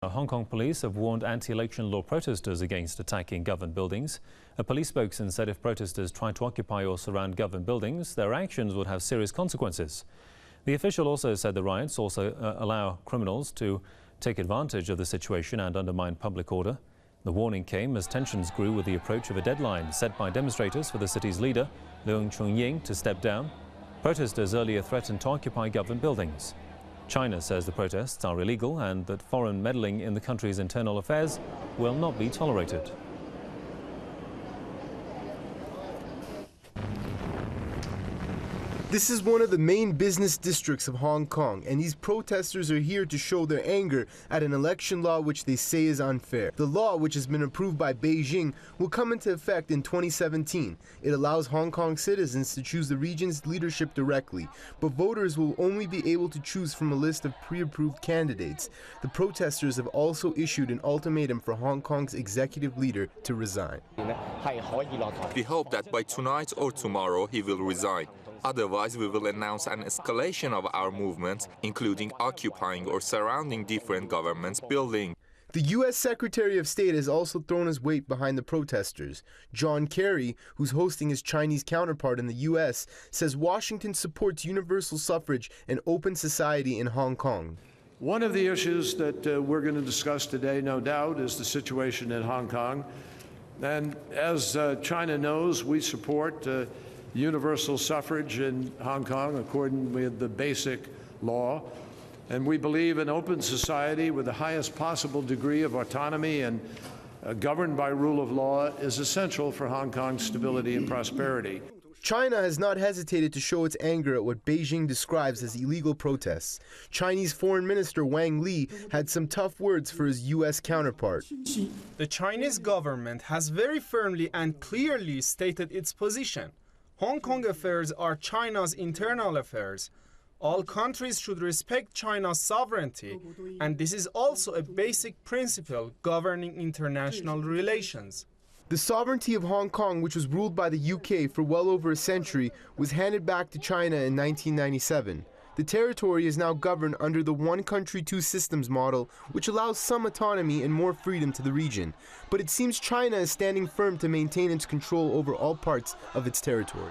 Hong Kong police have warned anti-election law protesters against attacking government buildings. A police spokesman said if protesters try to occupy or surround government buildings, their actions would have serious consequences. The official also said the riots also allow criminals to take advantage of the situation and undermine public order. The warning came as tensions grew with the approach of a deadline set by demonstrators for the city's leader, Leung Chunying, to step down. Protesters earlier threatened to occupy government buildings. China says the protests are illegal and that foreign meddling in the country's internal affairs will not be tolerated. This is one of the main business districts of Hong Kong, and these protesters are here to show their anger at an election law which they say is unfair. The law, which has been approved by Beijing, will come into effect in 2017. It allows Hong Kong citizens to choose the region's leadership directly, but voters will only be able to choose from a list of pre-approved candidates. The protesters have also issued an ultimatum for Hong Kong's executive leader to resign. We hope that by tonight or tomorrow he will resign. Otherwise, we will announce an escalation of our movement, including occupying or surrounding different government buildings. The U.S. Secretary of State has also thrown his weight behind the protesters. John Kerry, who's hosting his Chinese counterpart in the U.S., says Washington supports universal suffrage and open society in Hong Kong. One of the issues that we're going to discuss today, no doubt, is the situation in Hong Kong. And as China knows, we support universal suffrage in Hong Kong according with the basic law. And we believe an open society with the highest possible degree of autonomy and governed by rule of law is essential for Hong Kong's stability and prosperity. China has not hesitated to show its anger at what Beijing describes as illegal protests. Chinese Foreign Minister Wang Li had some tough words for his U.S. counterpart. The Chinese government has very firmly and clearly stated its position. Hong Kong affairs are China's internal affairs. All countries should respect China's sovereignty, and this is also a basic principle governing international relations. The sovereignty of Hong Kong, which was ruled by the UK for well over a century, was handed back to China in 1997. The territory is now governed under the one country, two systems model, which allows some autonomy and more freedom to the region. But it seems China is standing firm to maintain its control over all parts of its territory.